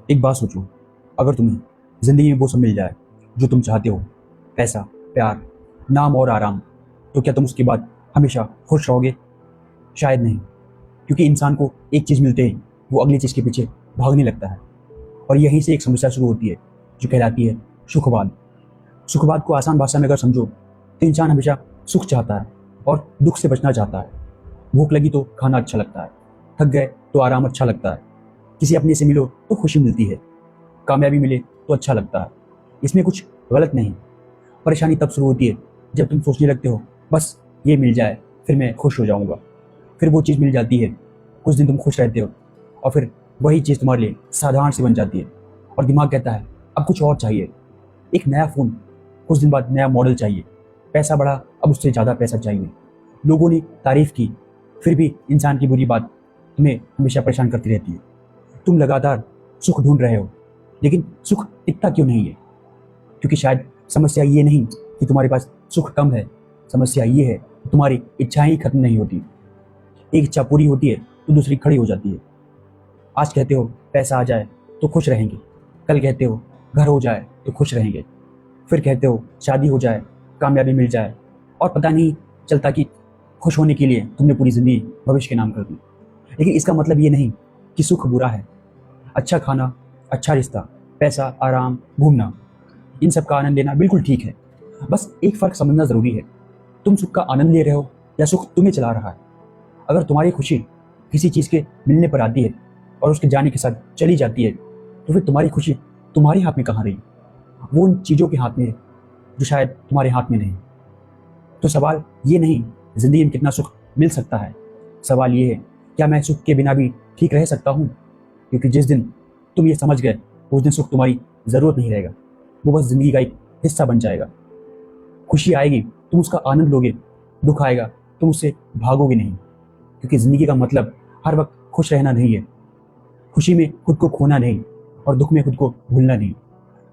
एक बात सोचो, अगर तुम्हें जिंदगी में वो सब मिल जाए जो तुम चाहते हो, पैसा, प्यार, नाम और आराम, तो क्या तुम उसके बाद हमेशा खुश रहोगे? शायद नहीं, क्योंकि इंसान को एक चीज़ मिलते ही वो अगली चीज़ के पीछे भागने लगता है। और यहीं से एक समस्या शुरू होती है जो कहलाती है सुखवाद। सुखवाद को आसान भाषा में अगर समझो तो इंसान हमेशा सुख चाहता है और दुख से बचना चाहता है। भूख लगी तो खाना अच्छा लगता है, थक गए तो आराम अच्छा लगता है, किसी अपने से मिलो तो खुशी मिलती है, कामयाबी मिले तो अच्छा लगता है। इसमें कुछ गलत नहीं। परेशानी तब शुरू होती है जब तुम सोचने लगते हो बस ये मिल जाए फिर मैं खुश हो जाऊंगा। फिर वो चीज़ मिल जाती है, कुछ दिन तुम खुश रहते हो और फिर वही चीज़ तुम्हारे लिए साधारण सी बन जाती है और दिमाग कहता है अब कुछ और चाहिए। एक नया फ़ोन, कुछ दिन बाद नया मॉडल चाहिए। पैसा बढ़ा, अब उससे ज़्यादा पैसा चाहिए। लोगों ने तारीफ़ की, फिर भी इंसान की बुरी बात तुम्हें हमेशा परेशान करती रहती है। तुम लगातार सुख ढूंढ रहे हो, लेकिन सुख टिकता क्यों नहीं है? क्योंकि शायद समस्या ये नहीं कि तुम्हारे पास सुख कम है, समस्या ये है कि तुम्हारी इच्छाएं ही खत्म नहीं होती। एक इच्छा पूरी होती है तो दूसरी खड़ी हो जाती है। आज कहते हो पैसा आ जाए तो खुश रहेंगे, कल कहते हो घर हो जाए तो खुश रहेंगे, फिर कहते हो शादी हो जाए, कामयाबी मिल जाए, और पता नहीं चलता कि खुश होने के लिए तुमने पूरी ज़िंदगी भविष्य के नाम कर दी। लेकिन इसका मतलब ये नहीं कि सुख बुरा है। अच्छा खाना, अच्छा रिश्ता, पैसा, आराम, घूमना, इन सब का आनंद लेना बिल्कुल ठीक है। बस एक फ़र्क समझना ज़रूरी है, तुम सुख का आनंद ले रहे हो या सुख तुम्हें चला रहा है। अगर तुम्हारी खुशी किसी चीज़ के मिलने पर आती है और उसके जाने के साथ चली जाती है, तो फिर तुम्हारी खुशी तुम्हारे हाथ में कहाँ रही? वो उन चीज़ों के हाथ में है जो शायद तुम्हारे हाथ में नहीं। तो सवाल ये नहीं ज़िंदगी में कितना सुख मिल सकता है, सवाल ये है क्या मैं सुख के बिना भी ठीक रह सकता हूँ? क्योंकि जिस दिन तुम ये समझ गए उस दिन सुख तुम्हारी ज़रूरत नहीं रहेगा, वो बस ज़िंदगी का एक हिस्सा बन जाएगा। खुशी आएगी तुम उसका आनंद लोगे, दुख आएगा तुम उससे भागोगे नहीं। क्योंकि ज़िंदगी का मतलब हर वक्त खुश रहना नहीं है, खुशी में खुद को खोना नहीं और दुख में खुद को भूलना नहीं।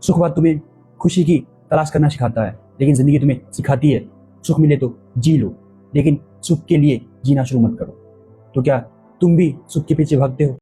सुखवाद तुम्हें खुशी की तलाश करना सिखाता है, लेकिन ज़िंदगी तुम्हें सिखाती है सुख मिले तो जी लो, लेकिन सुख के लिए जीना शुरू मत करो। तो क्या तुम भी सुख के पीछे भागते हो?